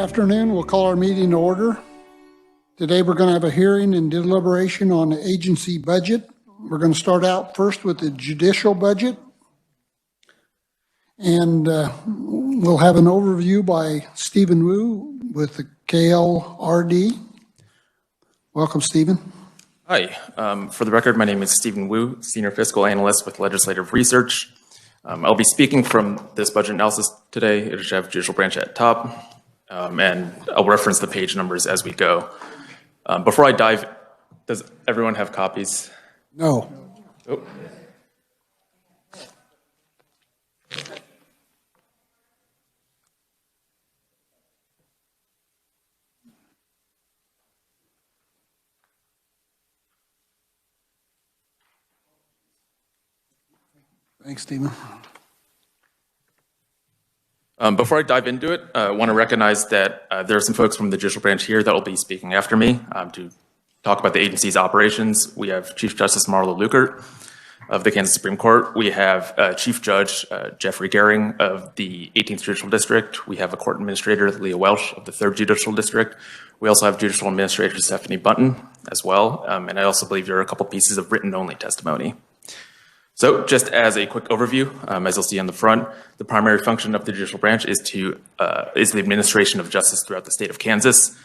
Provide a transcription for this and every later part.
Afternoon, we'll call our meeting to order. Today we're going to have a hearing and deliberation on the agency budget. We're going to start out first with the judicial budget. And we'll have an overview by Stephen Wu with the KLRD. Welcome, Stephen. Hi, for the record, my name is Stephen Wu, Senior Fiscal Analyst with Legislative Research. I'll be speaking from this budget analysis today. It'll have Judicial Branch at top. And I'll reference the page numbers as we go. Before I dive, does everyone have copies? No. Oh. Thanks, Stephen. Before I dive into it, I want to recognize that there are some folks from the Judicial Branch here that will be speaking after me to talk about the agency's operations. We have Chief Justice Marla Lukert of the Kansas Supreme Court. We have Chief Judge Jeffrey Gehring of the 18th Judicial District. We have a Court Administrator, Leah Welsh of the 3rd Judicial District. We also have Judicial Administrator Stephanie Bunton as well. And I also believe there are a couple pieces of written-only testimony. So just as a quick overview, as you'll see on the front, the primary function of the judicial branch is the administration of justice throughout the state of Kansas.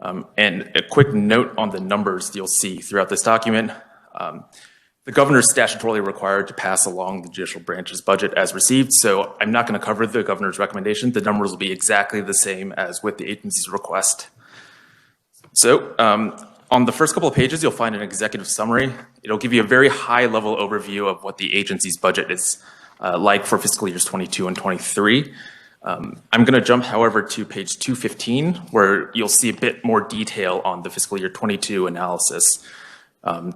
And a quick note on the numbers you'll see throughout this document. The governor is statutorily required to pass along the judicial branch's budget as received, so I'm not going to cover the governor's recommendation. The numbers will be exactly the same as with the agency's request. So on the first couple of pages, you'll find an executive summary. It'll give you a very high-level overview of what the agency's budget is like for fiscal years 22 and 23. I'm going to jump, however, to page 215, where you'll see a bit more detail on the fiscal year 22 analysis.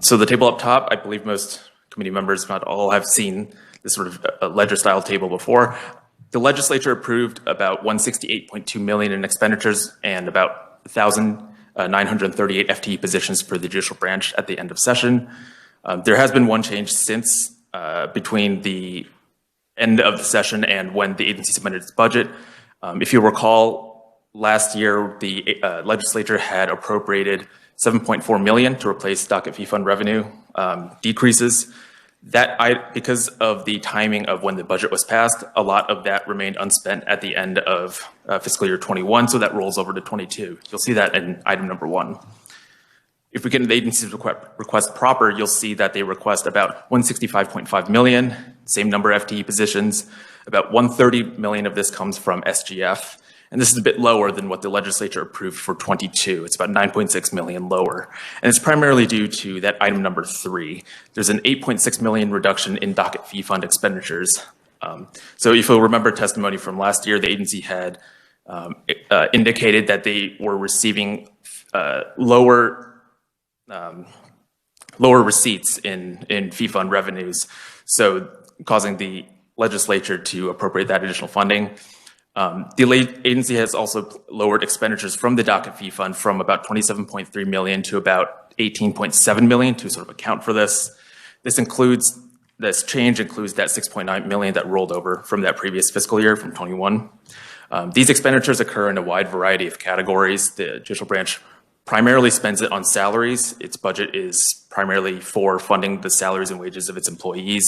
So the table up top, I believe most committee members, if not all, have seen this sort of ledger-style table before. The legislature approved about $168.2 million in expenditures and about 1,938 FTE positions for the judicial branch at the end of session. There has been one change since between the end of the session and when the agency submitted its budget. If you recall, last year the legislature had appropriated $7.4 million to replace docket fee fund revenue decreases. Because of the timing of when the budget was passed, a lot of that remained unspent at the end of fiscal year 21, so that rolls over to 22. You'll see that in item number 1. If we get the agency's request proper, you'll see that they request about $165.5 million, same number of FTE positions. About $130 million of this comes from SGF, and this is a bit lower than what the legislature approved for 22. It's about $9.6 million lower, and it's primarily due to that item number 3. There's an $8.6 million reduction in docket fee fund expenditures. So if you'll remember testimony from last year, the agency had indicated that they were receiving lower receipts in fee fund revenues, so causing the legislature to appropriate that additional funding. The agency has also lowered expenditures from the docket fee fund from about $27.3 million to about $18.7 million to sort of account for this. This change includes that $6.9 million that rolled over from that previous fiscal year from 21. These expenditures occur in a wide variety of categories. The judicial branch primarily spends it on salaries. Its budget is primarily for funding the salaries and wages of its employees,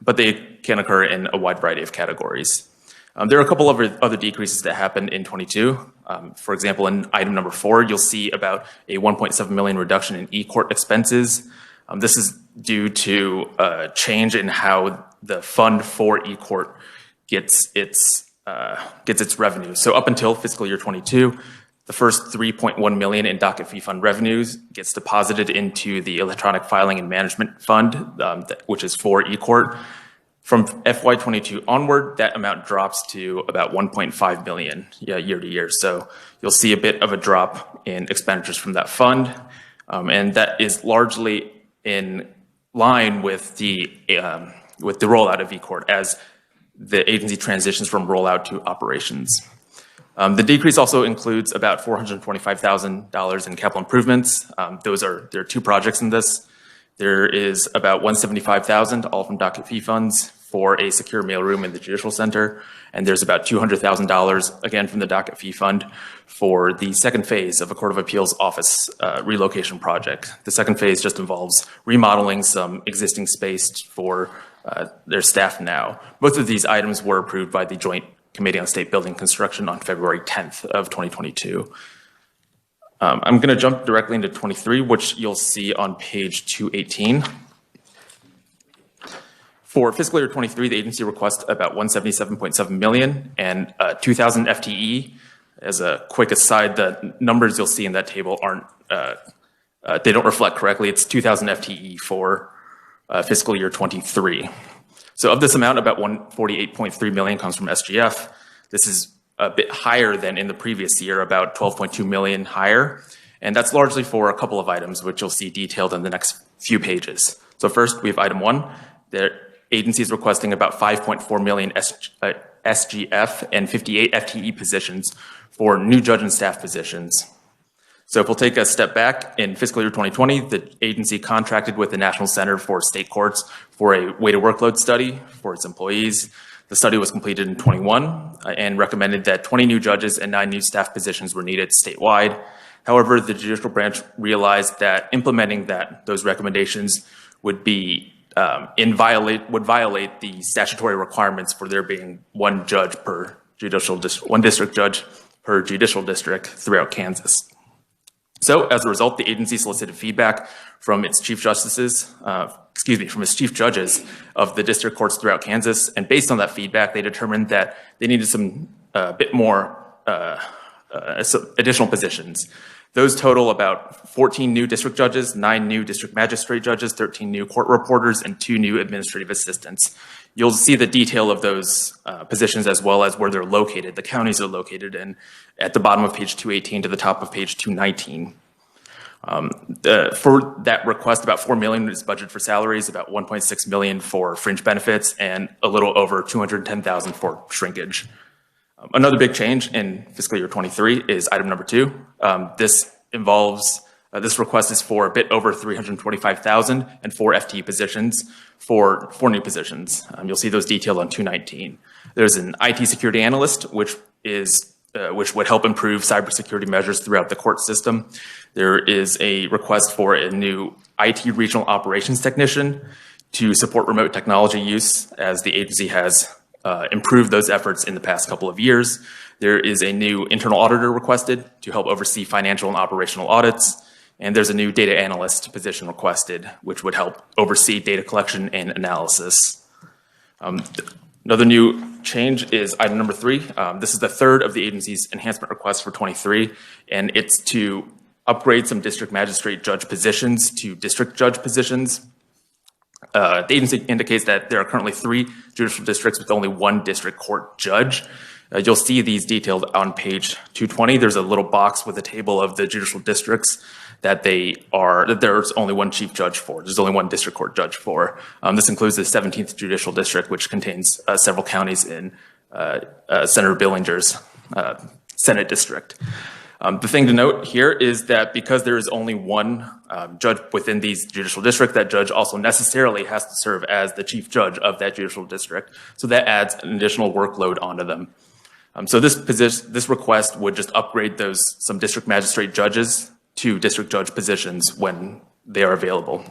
but they can occur in a wide variety of categories. There are a couple of other decreases that happened in 22. For example, in item number 4, you'll see about a $1.7 million reduction in e-court expenses. This is due to a change in how the fund for e-court gets its revenue. So up until fiscal year 22, the first $3.1 million in docket fee fund revenues gets deposited into the electronic filing and management fund, which is for e-court. From FY22 onward, that amount drops to about $1.5 million year to year. So you'll see a bit of a drop in expenditures from that fund, and that is largely in line with the rollout of e-court as the agency transitions from rollout to operations. The decrease also includes about $425,000 in capital improvements. There are 2 projects in this. There is about $175,000, all from docket fee funds, for a secure mailroom in the Judicial Center, and there's about $200,000, again from the Docket fee fund, for the second phase of a Court of Appeals office relocation project. The second phase just involves remodeling some existing space for their staff now. Both of these items were approved by the Joint Committee on State Building Construction on February 10th of 2022. I'm going to jump directly into 23, which you'll see on page 218. For fiscal year 23, the agency requests about $177.7 million and 2,000 FTE. As a quick aside, the numbers you'll see in that table aren't, they don't reflect correctly. It's 2,000 FTE for fiscal year 23. So of this amount, about $148.3 million comes from SGF. This is a bit higher than in the previous year, about $12.2 million higher. And that's largely for a couple of items, which you'll see detailed in the next few pages. So first, we have item 1. The agency is requesting about 5.4 million SGF and 58 FTE positions for new judge and staff positions. So if we'll take a step back, in fiscal year 2020, the agency contracted with the National Center for State Courts for a weighted workload study for its employees. The study was completed in 21 and recommended that 20 new judges and 9 new staff positions were needed statewide. However, the judicial branch realized that implementing those recommendations would be would violate the statutory requirements for there being one district judge per judicial district throughout Kansas. So as a result, the agency solicited feedback from its chief judges of the district courts throughout Kansas. And based on that feedback, they determined that they needed some bit more additional positions. Those total about 14 new district judges, 9 new district magistrate judges, 13 new court reporters, and 2 new administrative assistants. You'll see the detail of those positions as well as where they're located, the counties are located, and at the bottom of page 218 to the top of page 219. For that request, about $4 million is budgeted for salaries, about $1.6 million for fringe benefits, and a little over $210,000 for shrinkage. Another big change in fiscal year 23 is item number 2. This request is for a bit over $325,000 and 4 FTE positions for 4 new positions. You'll see those detailed on 219. There's an IT security analyst, which would help improve cybersecurity measures throughout the court system. There is a request for a new IT regional operations technician to support remote technology use, as the agency has improved those efforts in the past couple of years. There is a new internal auditor requested to help oversee financial and operational audits. And there's a new data analyst position requested, which would help oversee data collection and analysis. Another new change is item number 3. This is the third of the agency's enhancement requests for 23, and it's to upgrade some district magistrate judge positions to district judge positions. The agency indicates that there are currently 3 judicial districts with only 1 district court judge. You'll see these detailed on page 220. There's a little box with a table of the judicial districts that there's only 1 chief judge for. There's only 1 district court judge for. This includes the 17th Judicial District, which contains several counties in Senator Billinger's Senate district. The thing to note here is that because there is only 1 judge within these judicial district, that judge also necessarily has to serve as the chief judge of that judicial district. So that adds an additional workload onto them. So this request would just upgrade some district magistrate judges to district judge positions when they are available.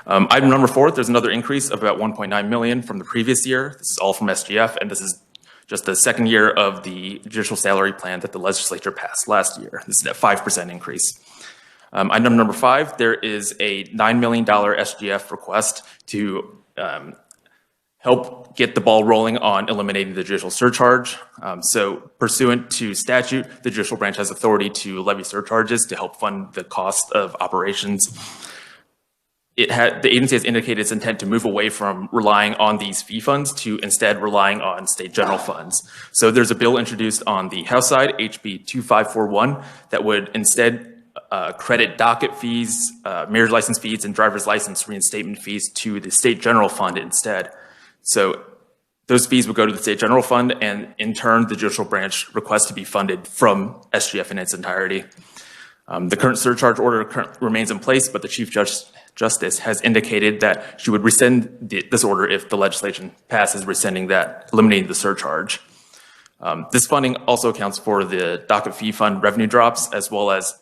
Item number 4, there's another increase of about $1.9 million from the previous year. This is all from SGF, and this is just the second year of the judicial salary plan that the legislature passed last year. This is a 5% increase. Item number 5, there is a $9 million SGF request to help get the ball rolling on eliminating the judicial surcharge. So pursuant to statute, the judicial branch has authority to levy surcharges to help fund the cost of operations. The agency has indicated its intent to move away from relying on these fee funds to instead relying on state general funds. So there's a bill introduced on the House side, HB 2541, that would instead credit docket fees, marriage license fees, and driver's license reinstatement fees to the state general fund instead. So those fees would go to the state general fund, and in turn, the judicial branch requests to be funded from SGF in its entirety. The current surcharge order remains in place, but the chief judge Justice has indicated that she would rescind this order if the legislation passes rescinding that, eliminating the surcharge. This funding also accounts for the docket fee fund revenue drops, as well as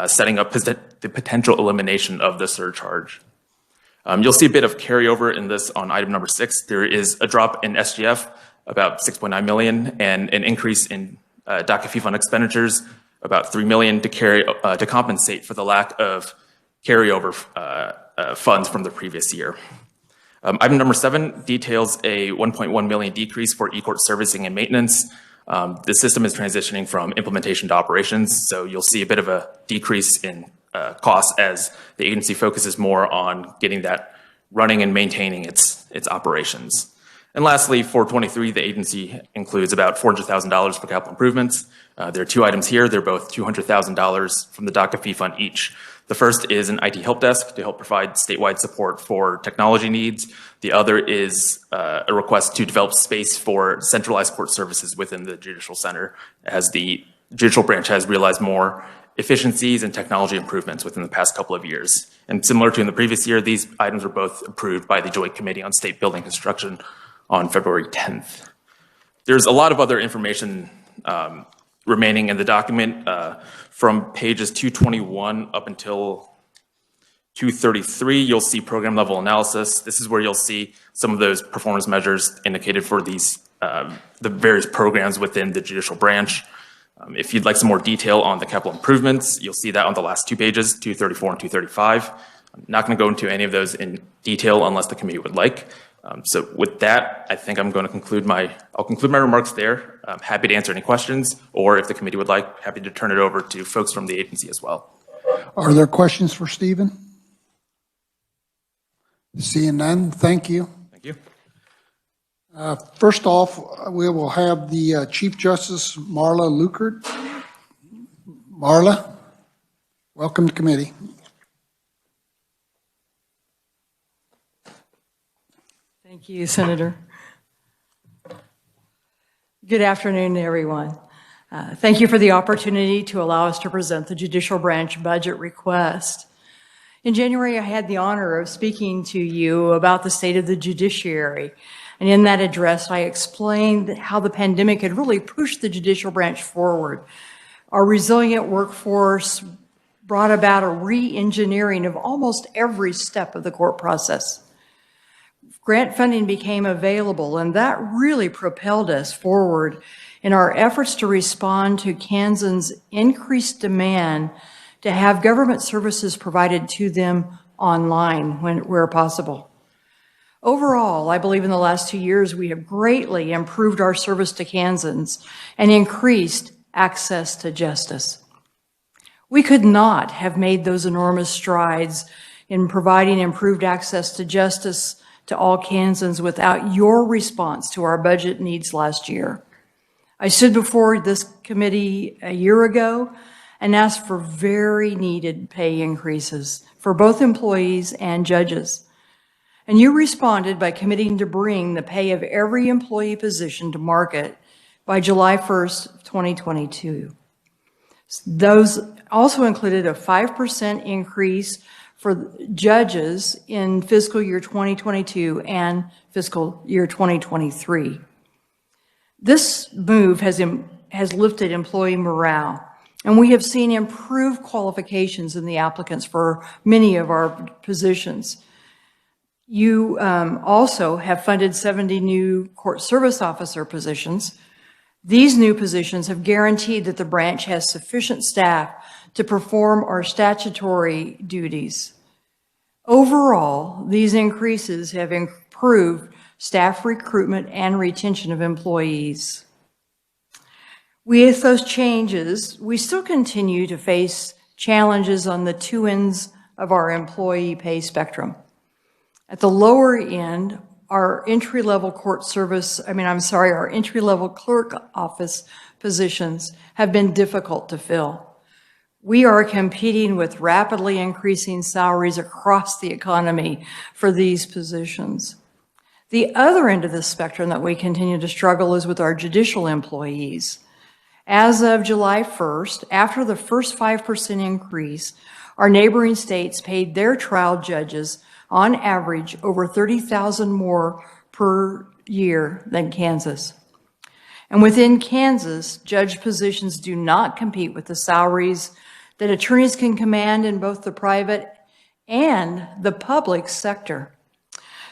setting up the potential elimination of the surcharge. You'll see a bit of carryover in this on item number 6. There is a drop in SGF, about 6.9 million, and an increase in docket fee fund expenditures, about 3 million, to compensate for the lack of carryover funds from the previous year. Item number 7 details a 1.1 million decrease for e-court servicing and maintenance. The system is transitioning from implementation to operations, so you'll see a bit of a decrease in costs as the agency focuses more on getting that running and maintaining its operations. And lastly, for 23, the agency includes about $400,000 for capital improvements. There are 2 items here. They're both $200,000 from the docket fee fund each. The first is an IT help desk to help provide statewide support for technology needs. The other is a request to develop space for centralized court services within the Judicial Center, as the judicial branch has realized more efficiencies and technology improvements within the past couple of years. And similar to in the previous year, these items were both approved by the Joint Committee on State Building Construction on February 10th. There's a lot of other information remaining in the document from pages 221 up until 233. You'll see program level analysis. This is where you'll see some of those performance measures indicated for these the various programs within the judicial branch. If you'd like some more detail on the capital improvements, you'll see that on the last 2 pages, 234 and 235. I'm not going to go into any of those in detail unless the committee would like. So with that, I think I'll conclude my remarks there. I'm happy to answer any questions, or if the committee would like, happy to turn it over to folks from the agency as well. Are there questions for Stephen? Seeing none, thank you. Thank you. First off, we will have the Chief Justice Marla Lukert. Marla, welcome to committee. Thank you, Senator. Good afternoon, everyone. Thank you for the opportunity to allow us to present the Judicial Branch budget request. In January, I had the honor of speaking to you about the state of the judiciary. And in that address, I explained how the pandemic had really pushed the judicial branch forward. Our resilient workforce brought about a re-engineering of almost every step of the court process. Grant funding became available, and that really propelled us forward in our efforts to respond to Kansans' increased demand to have government services provided to them online where possible. Overall, I believe in the last 2 years, we have greatly improved our service to Kansans and increased access to justice. We could not have made those enormous strides in providing improved access to justice to all Kansans without your response to our budget needs last year. I stood before this committee a year ago and asked for very needed pay increases for both employees and judges. And you responded by committing to bring the pay of every employee position to market by July 1st, 2022. Those also included a 5% increase for judges in fiscal year 2022 and fiscal year 2023. This move has lifted employee morale, and we have seen improved qualifications in the applicants for many of our positions. You also have funded 70 new court service officer positions. These new positions have guaranteed that the branch has sufficient staff to perform our statutory duties. Overall, these increases have improved staff recruitment and retention of employees. With those changes, we still continue to face challenges on the 2 ends of our employee pay spectrum. At the lower end, our entry-level our entry-level clerk office positions have been difficult to fill. We are competing with rapidly increasing salaries across the economy for these positions. The other end of the spectrum that we continue to struggle is with our judicial employees. As of July 1st, after the first 5% increase, Our neighboring states paid their trial judges, on average, over $30,000 more per year than Kansas. And within Kansas, judge positions do not compete with the salaries that attorneys can command in both the private and the public sector.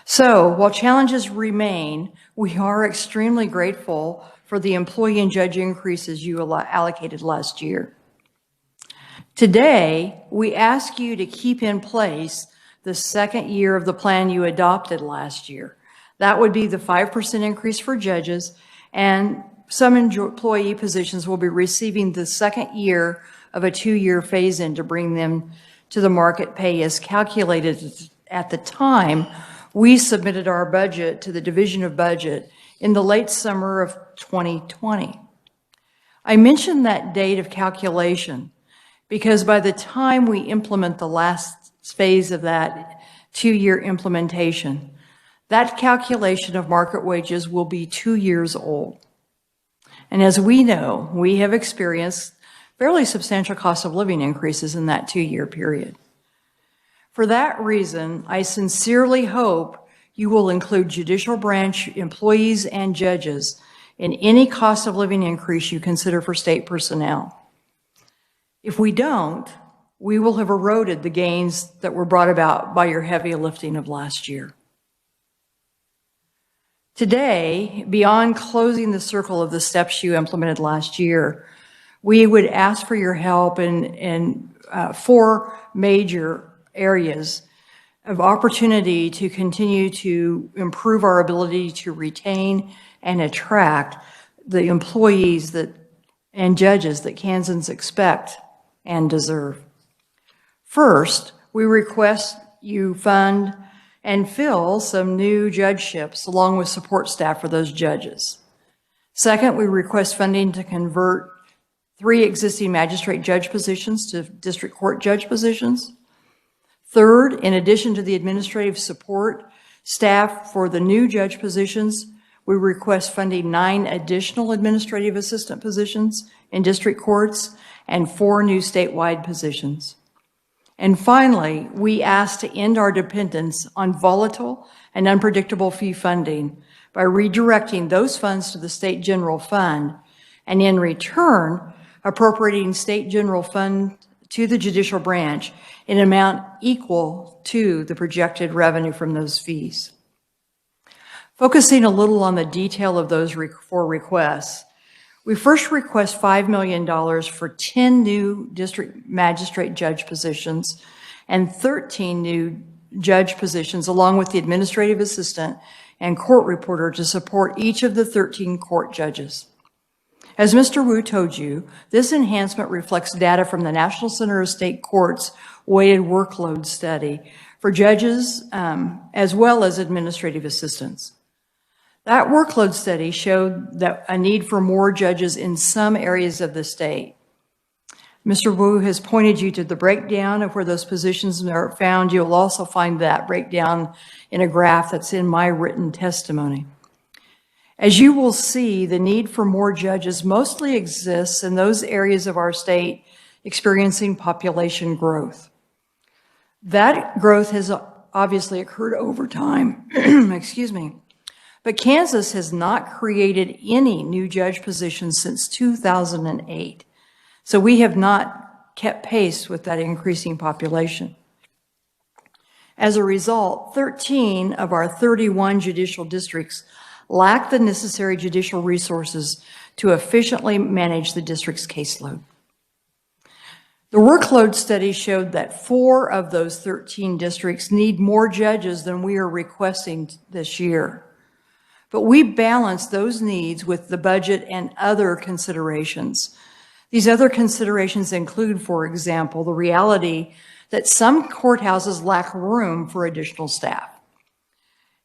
So while challenges remain, we are extremely grateful for the employee and judge increases you allocated last year. Today, we ask you to keep in place the second year of the plan you adopted last year. That would be the 5% increase for judges, and some employee positions will be receiving the second year of a 2-year phase-in to bring them to the market pay as calculated at the time we submitted our budget to the Division of Budget in the late summer of 2020. I mentioned that date of calculation because by the time we implement the last phase of that 2-year implementation, that calculation of market wages will be 2 years old. And as we know, we have experienced fairly substantial cost of living increases in that 2-year period. For that reason, I sincerely hope you will include judicial branch employees and judges in any cost of living increase you consider for state personnel. If we don't, we will have eroded the gains that were brought about by your heavy lifting of last year. Today, beyond closing the circle of the steps you implemented last year, we would ask for your help in 4 major areas of opportunity to continue to improve our ability to retain and attract the employees and judges that Kansans expect and deserve. First, we request you fund and fill some new judgeships along with support staff for those judges. Second, we request funding to convert 3 existing magistrate judge positions to district court judge positions. Third, in addition to the administrative support staff for the new judge positions, we request funding 9 additional administrative assistant positions in district courts and 4 new statewide positions. And finally, we ask to end our dependence on volatile and unpredictable fee funding by redirecting those funds to the State General Fund, and in return, appropriating State General Fund to the judicial branch in an amount equal to the projected revenue from those fees. Focusing a little on the detail of those 4 requests, we first request $5 million for 10 new district magistrate judge positions and 13 new judge positions, along with the administrative assistant and court reporter to support each of the 13 court judges. As Mr. Wu told you, this enhancement reflects data from the National Center of State Courts weighted workload study for judges as well as administrative assistants. That workload study showed that a need for more judges in some areas of the state. Mr. Wu has pointed you to the breakdown of where those positions are found. You'll also find that breakdown in a graph that's in my written testimony. As you will see, the need for more judges mostly exists in those areas of our state experiencing population growth. That growth has obviously occurred over time, excuse me. But Kansas has not created any new judge positions since 2008. So we have not kept pace with that increasing population. As a result, 13 of our 31 judicial districts lack the necessary judicial resources to efficiently manage the district's caseload. The workload study showed that 4 of those 13 districts need more judges than we are requesting this year. But we balance those needs with the budget and other considerations. These other considerations include, for example, the reality that some courthouses lack room for additional staff.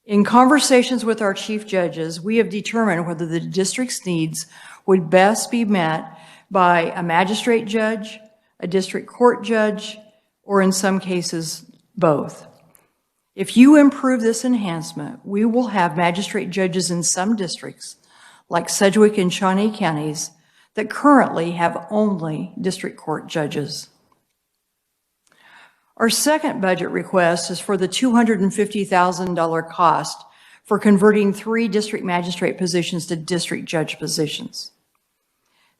In conversations with our chief judges, we have determined whether the district's needs would best be met by a magistrate judge, a district court judge, or in some cases, both. If you improve this enhancement, we will have magistrate judges in some districts, like Sedgwick and Shawnee counties, that currently have only district court judges. Our second budget request is for the $250,000 cost for converting 3 district magistrate positions to district judge positions.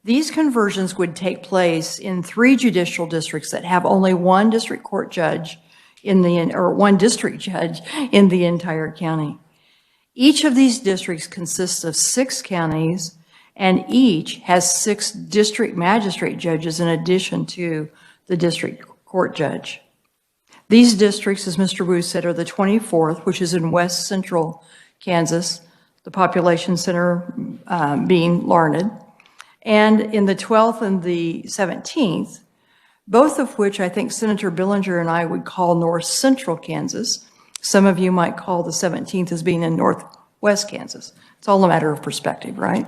These conversions would take place in 3 judicial districts that have only one district court judge one district judge in the entire county. Each of these districts consists of 6 counties, and each has 6 district magistrate judges in addition to the district court judge. These districts, as Mr. Wu said, are the 24th, which is in west central Kansas, the population center being Larned, and in the 12th and the 17th, both of which I think Senator Billinger and I would call north central Kansas. Some of you might call the 17th as being in northwest Kansas. It's all a matter of perspective, right?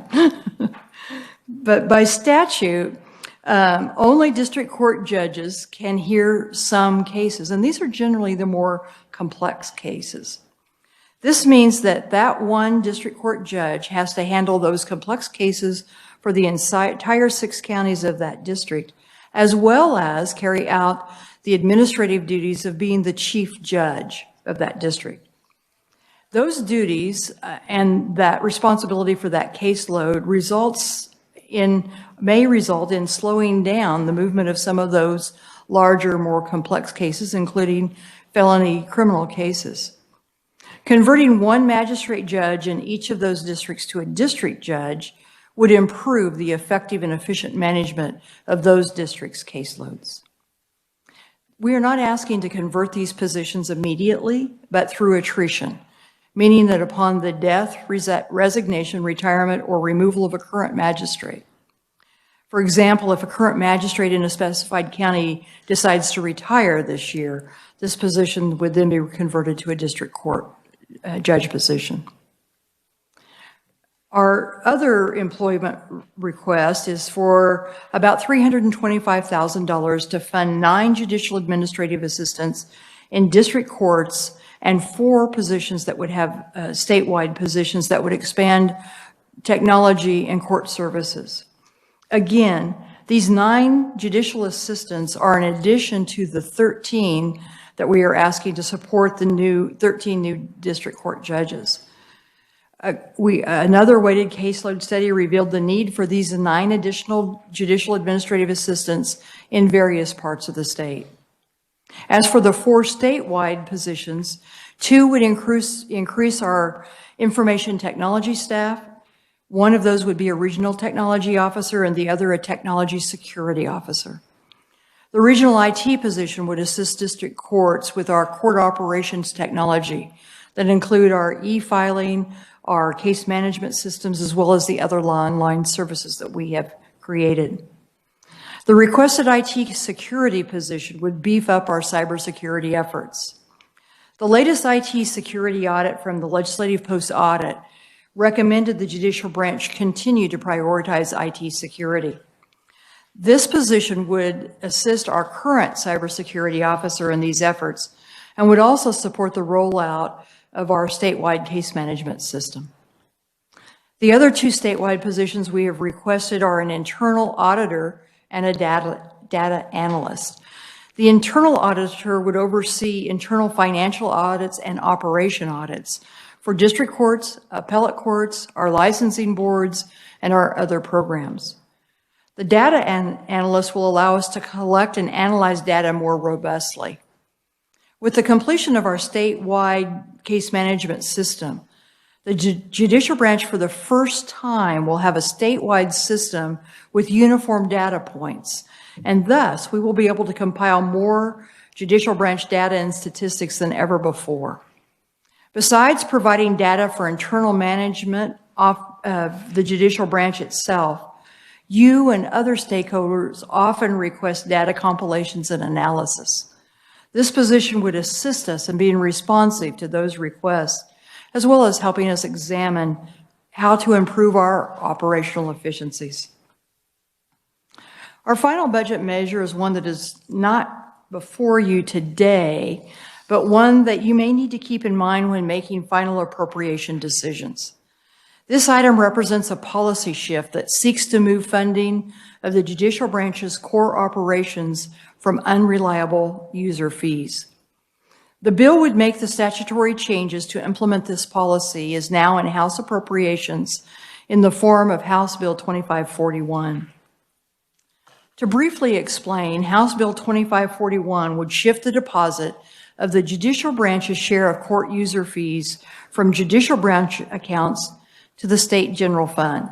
But by statute, only district court judges can hear some cases, and these are generally the more complex cases. This means that one district court judge has to handle those complex cases for the entire 6 counties of that district, as well as carry out the administrative duties of being the chief judge of that district. Those duties and that responsibility for that caseload may result in slowing down the movement of some of those larger, more complex cases, including felony criminal cases. Converting one magistrate judge in each of those districts to a district judge would improve the effective and efficient management of those districts' caseloads. We are not asking to convert these positions immediately, but through attrition, meaning that upon the death, resignation, retirement, or removal of a current magistrate. For example, if a current magistrate in a specified county decides to retire this year, this position would then be converted to a district court judge position. Our other employment request is for about $325,000 to fund 9 judicial administrative assistants in district courts and 4 positions that would have statewide positions that would expand technology and court services. Again, these 9 judicial assistants are in addition to the 13 that we are asking to support the 13 new district court judges. Another weighted caseload study revealed the need for these 9 additional judicial administrative assistants in various parts of the state. As for the 4 statewide positions, 2 would increase our information technology staff. One of those would be a regional technology officer and the other a technology security officer. The regional IT position would assist district courts with our court operations technology that include our e-filing, our case management systems, as well as the other online services that we have created. The requested IT security position would beef up our cybersecurity efforts. The latest IT security audit from the Legislative Post Audit recommended the judicial branch continue to prioritize IT security. This position would assist our current cybersecurity officer in these efforts and would also support the rollout of our statewide case management system. The other 2 statewide positions we have requested are an internal auditor and a data analyst. The internal auditor would oversee internal financial audits and operation audits for district courts, appellate courts, our licensing boards, and our other programs. The data analyst will allow us to collect and analyze data more robustly. With the completion of our statewide case management system, the judicial branch for the first time will have a statewide system with uniform data points, and thus we will be able to compile more judicial branch data and statistics than ever before. Besides providing data for internal management of the judicial branch itself, you and other stakeholders often request data compilations and analysis. This position would assist us in being responsive to those requests, as well as helping us examine how to improve our operational efficiencies. Our final budget measure is one that is not before you today, but one that you may need to keep in mind when making final appropriation decisions. This item represents a policy shift that seeks to move funding of the judicial branch's core operations from unreliable user fees. The bill would make the statutory changes to implement this policy is now in House Appropriations in the form of House Bill 2541. To briefly explain, House Bill 2541 would shift the deposit of the judicial branch's share of court user fees from judicial branch accounts to the state general fund.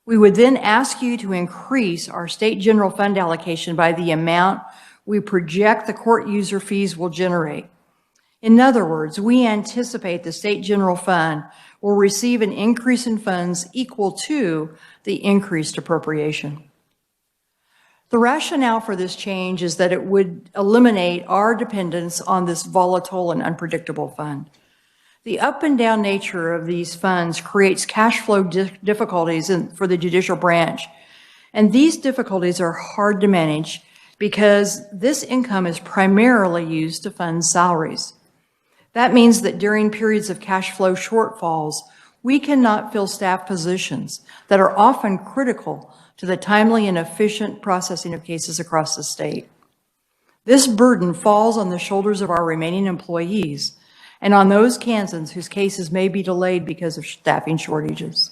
We would then ask you to increase our state general fund allocation by the amount we project the court user fees will generate. In other words, we anticipate the state general fund will receive an increase in funds equal to the increased appropriation. The rationale for this change is that it would eliminate our dependence on this volatile and unpredictable fund. The up and down nature of these funds creates cash flow difficulties for the judicial branch, and these difficulties are hard to manage because this income is primarily used to fund salaries. That means that during periods of cash flow shortfalls, we cannot fill staff positions that are often critical to the timely and efficient processing of cases across the state. This burden falls on the shoulders of our remaining employees and on those Kansans whose cases may be delayed because of staffing shortages.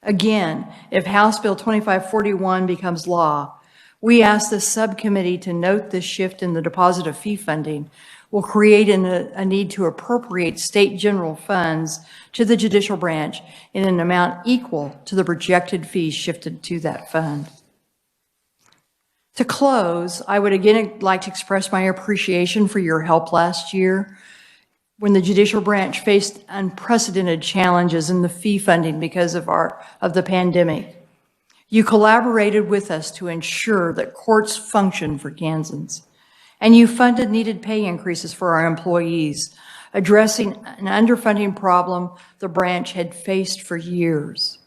Again, if House Bill 2541 becomes law, we ask the subcommittee to note this shift in the deposit of fee funding will create a need to appropriate state general funds to the judicial branch in an amount equal to the projected fees shifted to that fund. To close, I would again like to express my appreciation for your help last year when the judicial branch faced unprecedented challenges in the fee funding because of the pandemic. You collaborated with us to ensure that courts function for Kansans, and you funded needed pay increases for our employees, addressing an underfunding problem the branch had faced for years.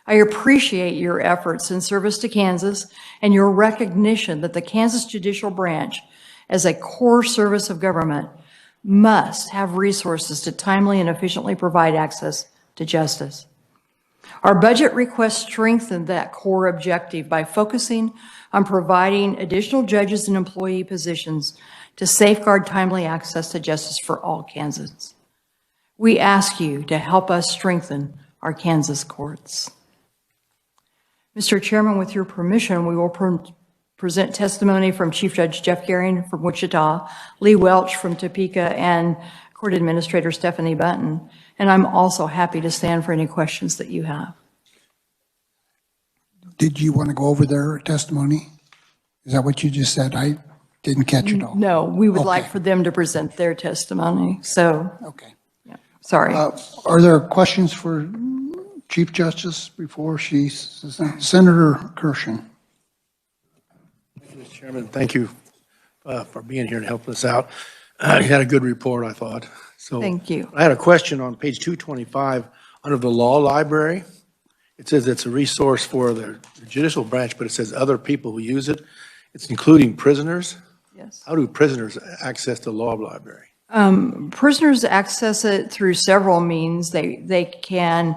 I appreciate your efforts in service to Kansas and your recognition that the Kansas Judicial Branch, as a core service of government, must have resources to timely and efficiently provide access to justice. Our budget request strengthened that core objective by focusing on providing additional judges and employee positions to safeguard timely access to justice for all Kansans. We ask you to help us strengthen our Kansas courts. Mr. Chairman, with your permission, we will present testimony from Chief Judge Jeff Gehring from Wichita, Lee Welch from Topeka, and Court Administrator Stephanie Button. And I'm also happy to stand for any questions that you have. Did you want to go over their testimony? Is that what you just said? I didn't catch it all. No, we would like Okay. for them to present their testimony. So, Okay. yeah, sorry. Are there questions for Chief Justice before Senator Kirshen? Mr. Chairman, thank you for being here and helping us out. You had a good report, I thought. So Thank you. I had a question on page 225 under the law library. It says it's a resource for the judicial branch, but it says other people who use it. It's including prisoners. Yes. How do prisoners access the law library? Prisoners access it through several means. They can,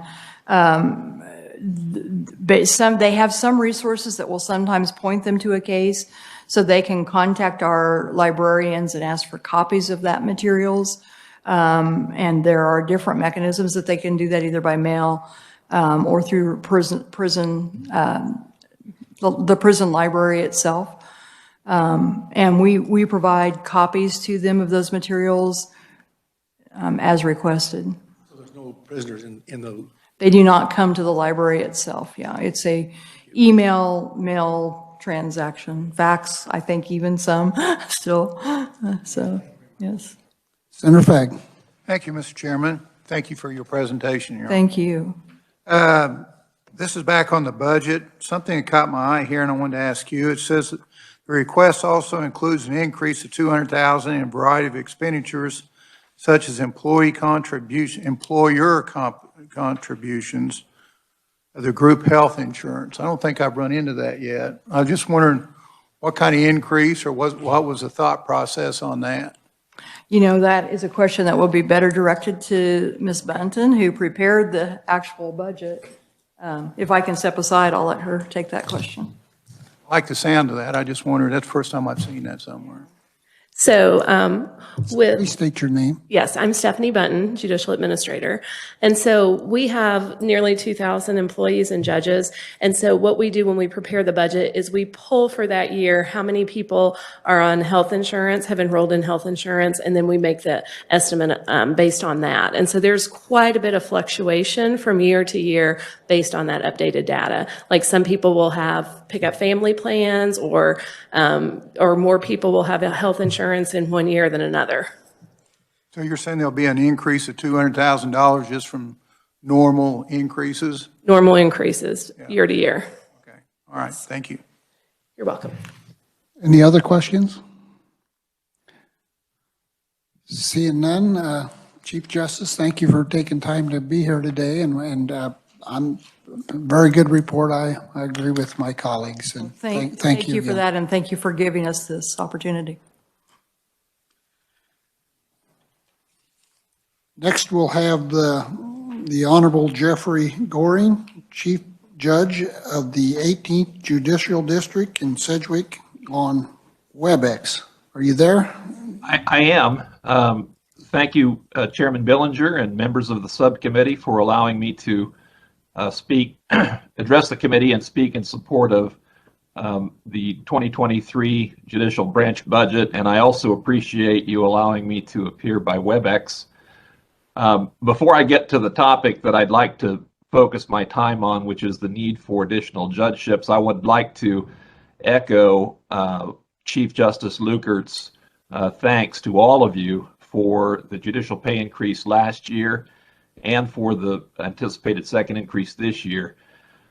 they have some resources that will sometimes point them to a case, so they can contact our librarians and ask for copies of that materials. And there are different mechanisms that they can do that, either by mail or through the prison library itself. And we provide copies to them of those materials as requested. So there's no prisoners in the... They do not come to the library itself, yeah. It's a email, mail transaction, fax, I think even some still, so, yes. Senator Fagg. Thank you, Mr. Chairman. Thank you for your presentation, Your Honor. Thank you. This is back on the budget. Something that caught my eye here, and I wanted to ask you. It says that the request also includes an increase of $200,000 in a variety of expenditures, such as employer contributions of the group health insurance. I don't think I've run into that yet. I was just wondering what kind of increase, or what was the thought process on that? You know, that is a question that will be better directed to Ms. Bunton, who prepared the actual budget. If I can step aside, I'll let her take that question. like the sound of that. I just wondered, that's the first time I've seen that somewhere. So Please state your name. yes, I'm Stephanie Button, Judicial Administrator. And so we have nearly 2,000 employees and judges. And so what we do when we prepare the budget is we pull for that year how many people are on health insurance, have enrolled in health insurance, and then we make the estimate based on that. And so there's quite a bit of fluctuation from year to year based on that updated data. Like some people will pick up family plans, or more people will have a health insurance in one year than another. So you're saying there'll be an increase of $200,000 just from normal increases? Normal increases year to year. Okay, all right, thank you. You're welcome. Any other questions? Seeing none, Chief Justice, thank you for taking time to be here today, and I'm very good report. I agree with my colleagues, and Thank you for again. that, and thank you for giving us this opportunity. Next, we'll have the Honorable Jeffrey Goring, Chief Judge of the 18th Judicial District in Sedgwick, on WebEx. Are you there? I am. Thank you, Chairman Billinger and members of the subcommittee, for allowing me to address the committee and speak in support of the 2023 judicial branch budget. And I also appreciate you allowing me to appear by WebEx. Before I get to the topic that I'd like to focus my time on, which is the need for additional judgeships, I would like to echo Chief Justice Lukert's thanks to all of you for the judicial pay increase last year and for the anticipated second increase this year.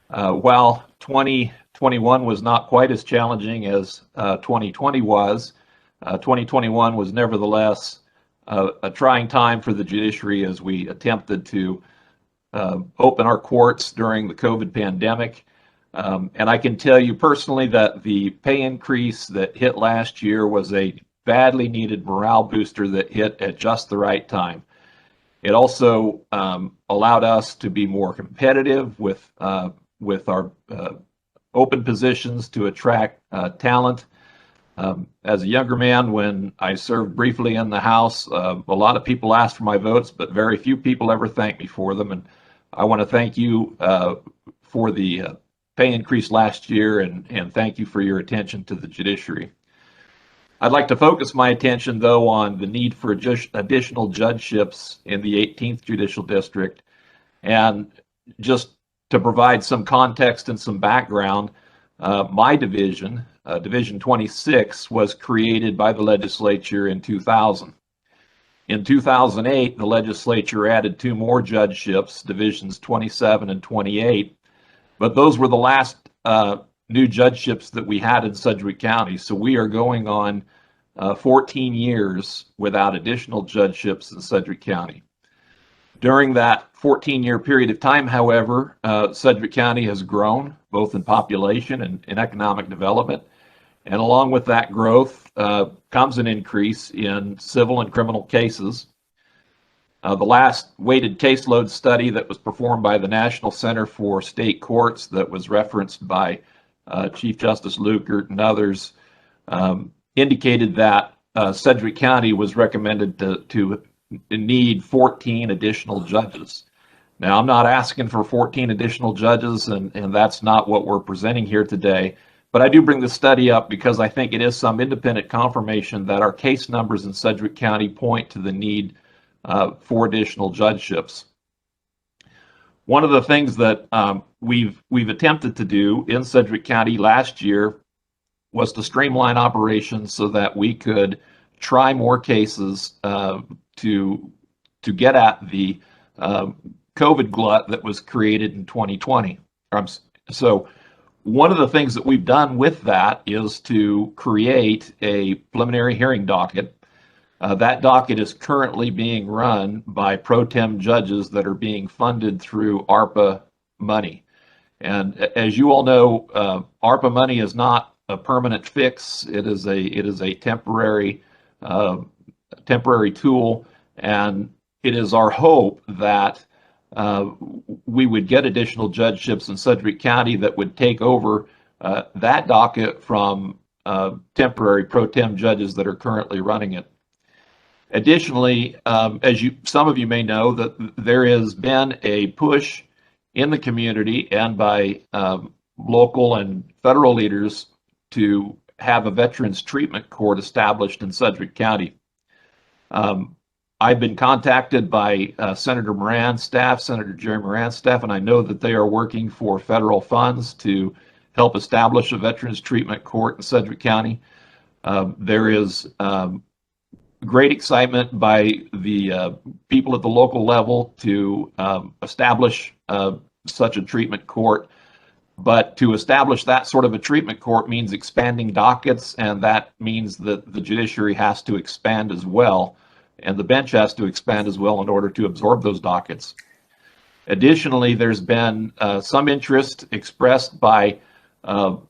While 2021 was not quite as challenging as 2020 was, 2021 was nevertheless a trying time for the judiciary as we attempted to open our courts during the COVID pandemic. And I can tell you personally that the pay increase that hit last year was a badly needed morale booster that hit at just the right time. It also allowed us to be more competitive with our open positions to attract talent. As a younger man, when I served briefly in the House, a lot of people asked for my votes, but very few people ever thanked me for them. And I want to thank you for the pay increase last year, and thank you for your attention to the judiciary. I'd like to focus my attention, though, on the need for additional judgeships in the 18th Judicial District. And just to provide some context and some background, my division, Division 26, was created by the legislature in 2000. In 2008, the legislature added 2 more judgeships, Divisions 27 and 28, but those were the last new judgeships that we had in Sedgwick County. So we are going on 14 years without additional judgeships in Sedgwick County. During that 14-year period of time, however, Sedgwick County has grown both in population and in economic development. And along with that growth comes an increase in civil and criminal cases. The last weighted caseload study that was performed by the National Center for State Courts, that was referenced by Chief Justice Lukert and others, indicated that Sedgwick County was recommended to need 14 additional judges. Now, I'm not asking for 14 additional judges, and that's not what we're presenting here today. But I do bring the study up because I think it is some independent confirmation that our case numbers in Sedgwick County point to the need for additional judgeships. One of the things that we've attempted to do in Sedgwick County last year was to streamline operations so that we could try more cases to get at the COVID glut that was created in 2020. So one of the things that we've done with that is to create a preliminary hearing docket. That docket is currently being run by pro tem judges that are being funded through ARPA money. And as you all know, ARPA money is not a permanent fix. It is a temporary tool, and it is our hope that we would get additional judgeships in Sedgwick County that would take over that docket from temporary pro tem judges that are currently running it. Additionally, as some of you may know, that there has been a push in the community and by local and federal leaders to have a Veterans Treatment Court established in Sedgwick County. I've been contacted by Senator Moran's staff, Senator Jerry Moran's staff, and I know that they are working for federal funds to help establish a Veterans Treatment Court in Sedgwick County. There is great excitement by the people at the local level to establish such a treatment court. But to establish that sort of a treatment court means expanding dockets, and that means that the judiciary has to expand as well, and the bench has to expand as well in order to absorb those dockets. Additionally, there's been some interest expressed by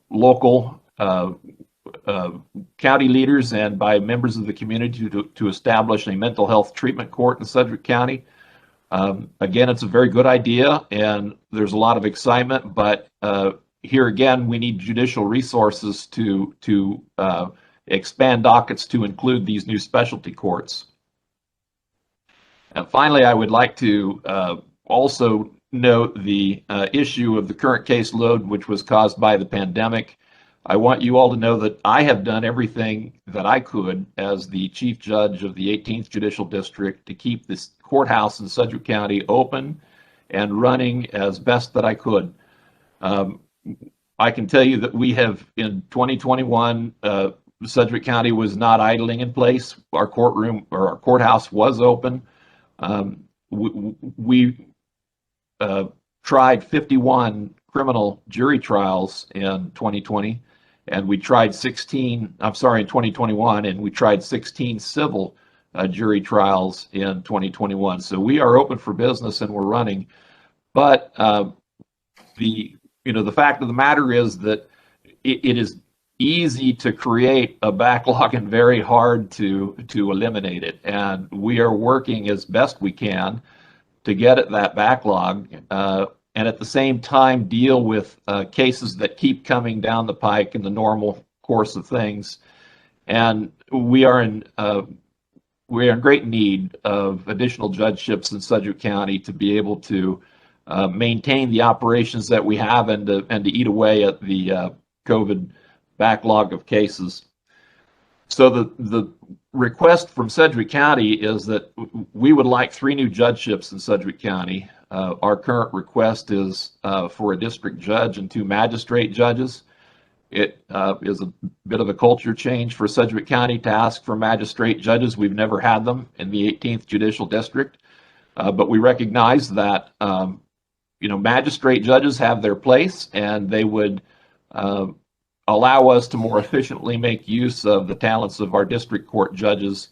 local county leaders and by members of the community to establish a mental health treatment court in Sedgwick County. Again, it's a very good idea, and there's a lot of excitement, but here again, we need judicial resources to expand dockets to include these new specialty courts. And finally, I would like to also note the issue of the current caseload, which was caused by the pandemic. I want you all to know that I have done everything that I could as the Chief Judge of the 18th Judicial District to keep this courthouse in Sedgwick County open and running as best that I could. I can tell you that we have, in 2021, Sedgwick County was not idling in place. Our courtroom or our courthouse was open. We tried 51 criminal jury trials in 2020, and we tried 16, I'm sorry, in 2021, and we tried 16 civil jury trials in 2021. So we are open for business and we're running. But the fact of the matter is that it is easy to create a backlog and very hard to eliminate it. And we are working as best we can to get at that backlog, and at the same time deal with cases that keep coming down the pike in the normal course of things. And we are in great need of additional judgeships in Sedgwick County to be able to maintain the operations that we have and to eat away at the COVID backlog of cases. So the request from Sedgwick County is that we would like 3 new judgeships in Sedgwick County. Our current request is for a district judge and 2 magistrate judges. It is a bit of a culture change for Sedgwick County to ask for magistrate judges. We've never had them in the 18th Judicial District, but we recognize that magistrate judges have their place, and they would allow us to more efficiently make use of the talents of our district court judges.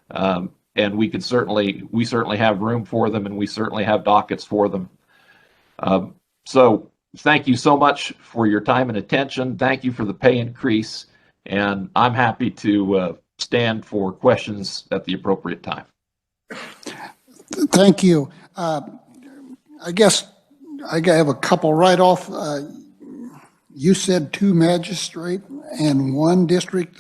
And we certainly have room for them, and we certainly have dockets for them. So thank you so much for your time and attention. Thank you for the pay increase, and I'm happy to stand for questions at the appropriate time. Thank you. I guess I have a couple right off. You said 2 magistrate and 1 district.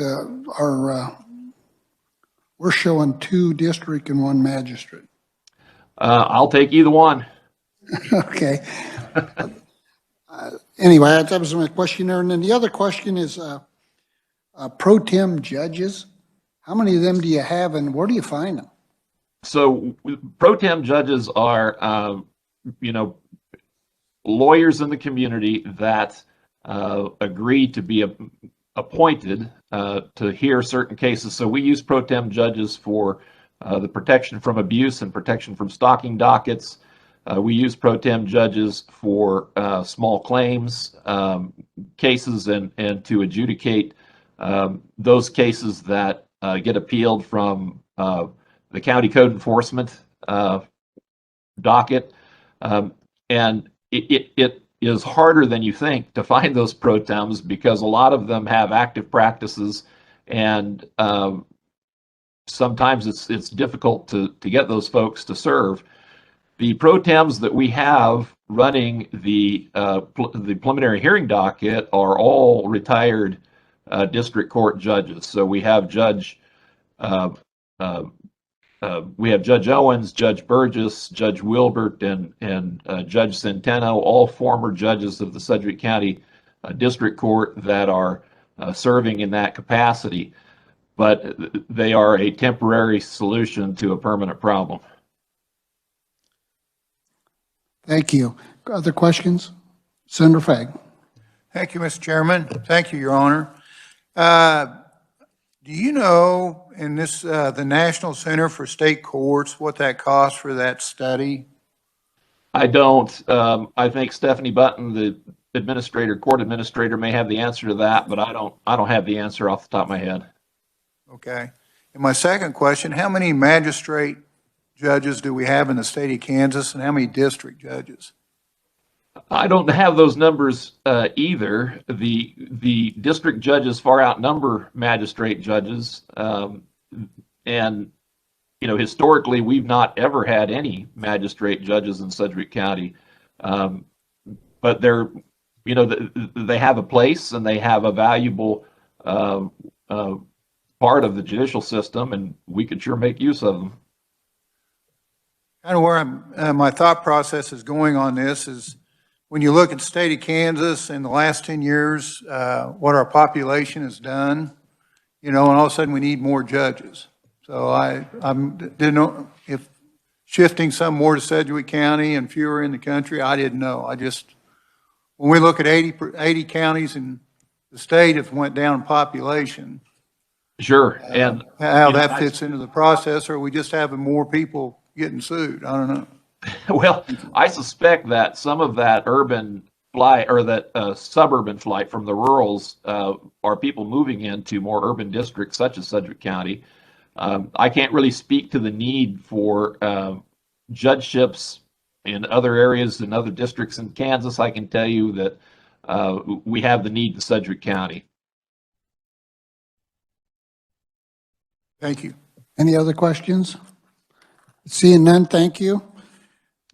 We're showing 2 district and 1 magistrate. I'll take either one. Okay. Anyway, that was my question there. And then the other question is pro tem judges. How many of them do you have, and where do you find them? So pro tem judges are, lawyers in the community that agree to be appointed to hear certain cases. So we use pro tem judges for the protection from abuse and protection from stalking dockets. We use pro tem judges for small claims cases and to adjudicate those cases that get appealed from the county code enforcement docket. And it is harder than you think to find those pro tems because a lot of them have active practices, and sometimes it's difficult to get those folks to serve. The pro tems that we have running the preliminary hearing docket are all retired district court judges. So we have Judge Owens, Judge Burgess, Judge Wilbert, and Judge Centeno, all former judges of the Sedgwick County District Court that are serving in that capacity. But they are a temporary solution to a permanent problem. Thank you. Other questions? Senator Fagg. Thank you, Mr. Chairman. Thank you, Your Honor. Do you know in this, the National Center for State Courts, what that costs for that study? I don't. I think Stephanie Button, the court administrator, may have the answer to that, but I don't have the answer off the top of my head. Okay. And my second question, how many magistrate judges do we have in the state of Kansas, and how many district judges? I don't have those numbers either. The district judges far outnumber magistrate judges, and historically we've not ever had any magistrate judges in Sedgwick County, but they're they have a place and they have a valuable part of the judicial system, and we could sure make use of them. Kind of where my thought process is going on this is, when you look at the state of Kansas in the last 10 years, what our population has done, and all of a sudden we need more judges. So I didn't know if shifting some more to Sedgwick County and fewer in the country, I didn't know. When we look at 80 counties in the state, if it went down in population. Sure. And how that fits into the process, or are we just having more people getting sued? I don't know. Well, I suspect that some of that urban flight, or that suburban flight from the rurals, are people moving into more urban districts such as Sedgwick County. I can't really speak to the need for judgeships in other areas and other districts in Kansas. I can tell you that we have the need in Sedgwick County. Thank you. Any other questions? Seeing none, thank you.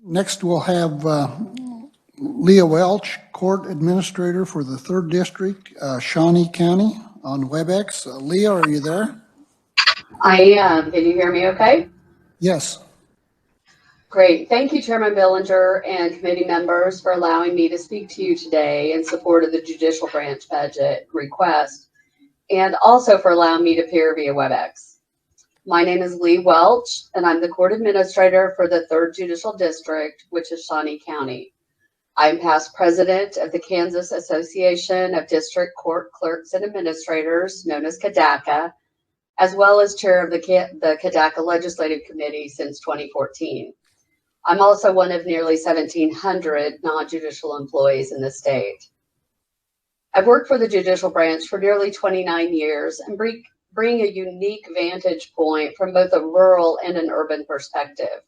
Next, we'll have Leah Welch, Court Administrator for the 3rd District, Shawnee County, on WebEx. Leah, are you there? I am. Can you hear me okay? Yes. Great. Thank you, Chairman Billinger and committee members, for allowing me to speak to you today in support of the Judicial Branch budget request, and also for allowing me to appear via WebEx. My name is Lee Welch, and I'm the Court Administrator for the 3rd Judicial District, which is Shawnee County. I'm past president of the Kansas Association of District Court Clerks and Administrators, known as KDACA, as well as chair of the KDACA Legislative Committee since 2014. I'm also one of nearly 1,700 non-judicial employees in the state. I've worked for the judicial branch for nearly 29 years and bring a unique vantage point from both a rural and an urban perspective.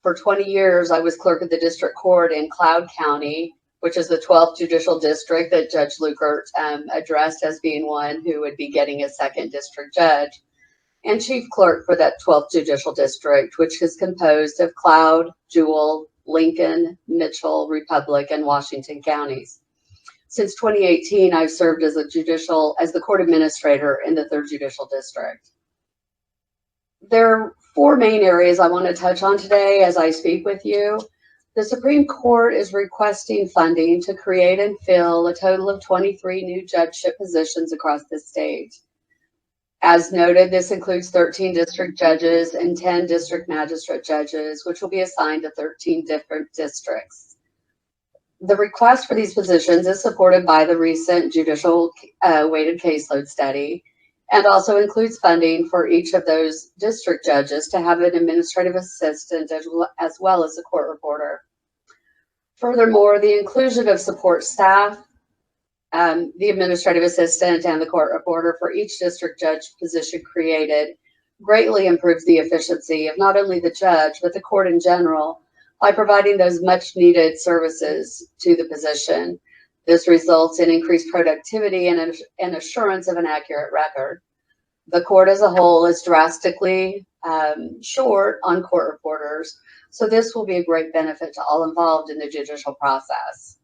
For 20 years, I was clerk of the district court in Cloud County, which is the 12th judicial district that Judge Lukert addressed as being one who would be getting a 2nd district judge, and chief clerk for that 12th judicial district, which is composed of Cloud, Jewell, Lincoln, Mitchell, Republic, and Washington counties. Since 2018, I've served as the court administrator in the 3rd Judicial District. There are 4 main areas I want to touch on today as I speak with you. The Supreme Court is requesting funding to create and fill a total of 23 new judgeship positions across the state. As noted, this includes 13 district judges and 10 district magistrate judges, which will be assigned to 13 different districts. The request for these positions is supported by the recent judicial weighted caseload study, and also includes funding for each of those district judges to have an administrative assistant as well as a court reporter. Furthermore, the inclusion of support staff, the administrative assistant, and the court reporter for each district judge position created greatly improves the efficiency of not only the judge, but the court in general, by providing those much needed services to the position. This results in increased productivity and assurance of an accurate record. The court as a whole is drastically short on court reporters. So this will be a great benefit to all involved in the judicial process.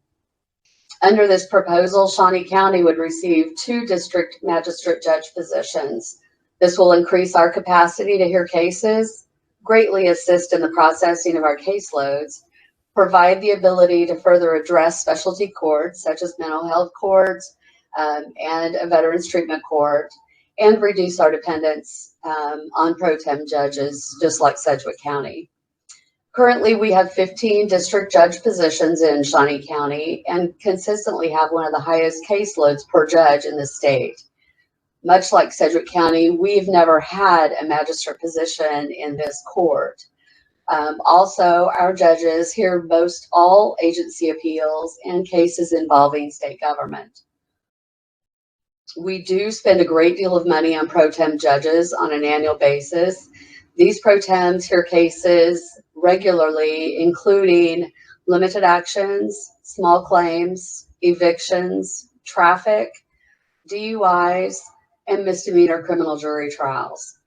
Under this proposal, Shawnee County would receive 2 district magistrate judge positions. This will increase our capacity to hear cases, greatly assist in the processing of our caseloads, provide the ability to further address specialty courts such as mental health courts and a veterans treatment court, and reduce our dependence on pro tem judges, just like Sedgwick County. Currently, we have 15 district judge positions in Shawnee County and consistently have one of the highest caseloads per judge in the state. Much like Sedgwick County, we've never had a magistrate position in this court. Also, our judges hear most all agency appeals and cases involving state government. We do spend a great deal of money on pro tem judges on an annual basis. These pro tems hear cases regularly, including limited actions, small claims, evictions, traffic, DUIs, and misdemeanor criminal jury trials.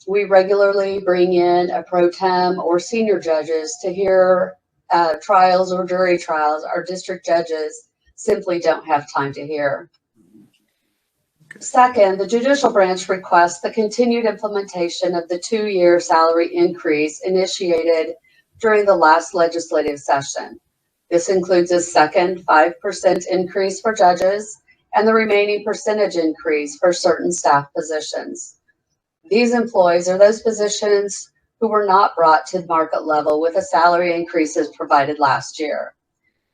We regularly bring in a pro tem or senior judges to hear trials or jury trials our district judges simply don't have time to hear. Second, the judicial branch requests the continued implementation of the 2-year salary increase initiated during the last legislative session. This includes a second 5% increase for judges and the remaining percentage increase for certain staff positions. These employees are those positions who were not brought to market level with the salary increases provided last year.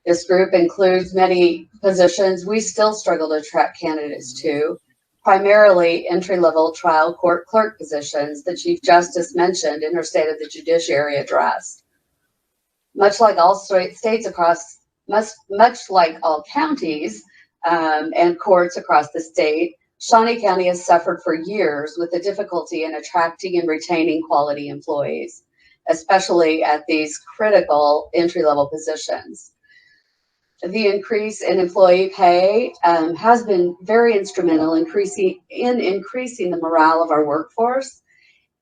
This group includes many positions we still struggle to attract candidates to, primarily entry-level trial court clerk positions the Chief Justice mentioned in her State of the Judiciary address. Much like all states across, much like all counties and courts across the state, Shawnee County has suffered for years with the difficulty in attracting and retaining quality employees, especially at these critical entry-level positions. The increase in employee pay has been very instrumental in increasing the morale of our workforce.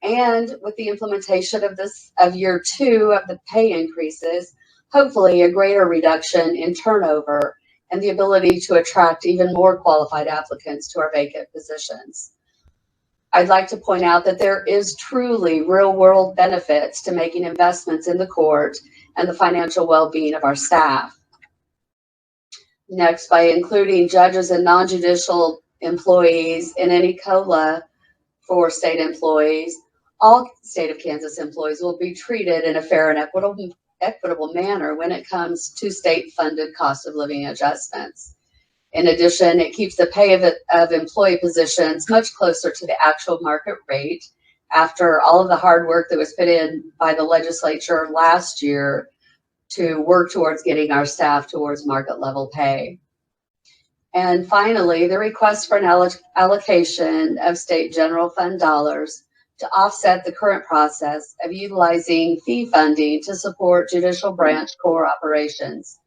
And with the implementation of year 2 of the pay increases, hopefully a greater reduction in turnover and the ability to attract even more qualified applicants to our vacant positions. I'd like to point out that there is truly real-world benefits to making investments in the court and the financial well-being of our staff. Next, by including judges and non-judicial employees in any COLA for state employees, all state of Kansas employees will be treated in a fair and equitable manner when it comes to state-funded cost of living adjustments. In addition, it keeps the pay of employee positions much closer to the actual market rate after all of the hard work that was put in by the legislature last year to work towards getting our staff towards market level pay. And finally, the request for an allocation of state general fund dollars to offset the current process of utilizing fee funding to support judicial branch core operations.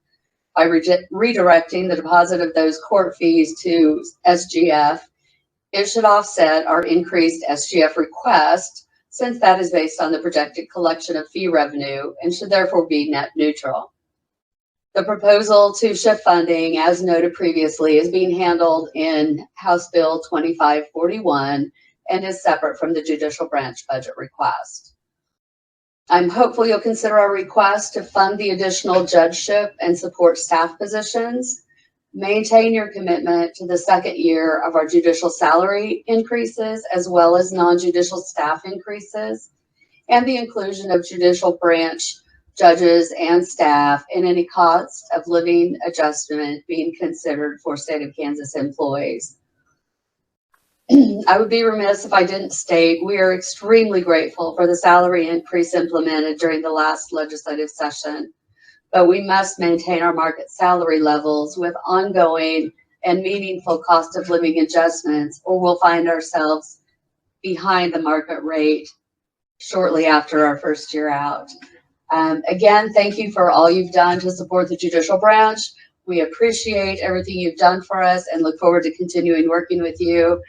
By redirecting the deposit of those court fees to SGF, it should offset our increased SGF request, since that is based on the projected collection of fee revenue and should therefore be net neutral. The proposal to shift funding, as noted previously, is being handled in House Bill 2541 and is separate from the judicial branch budget request. I'm hopeful you'll consider our request to fund the additional judgeship and support staff positions, maintain your commitment to the second year of our judicial salary increases, as well as non-judicial staff increases, and the inclusion of judicial branch judges and staff in any cost of living adjustment being considered for state of Kansas employees. I would be remiss if I didn't state we are extremely grateful for the salary increase implemented during the last legislative session, but we must maintain our market salary levels with ongoing and meaningful cost of living adjustments, or we'll find ourselves behind the market rate shortly after our first year out. Again, thank you for all you've done to support the judicial branch. We appreciate everything you've done for us and look forward to continuing working with you.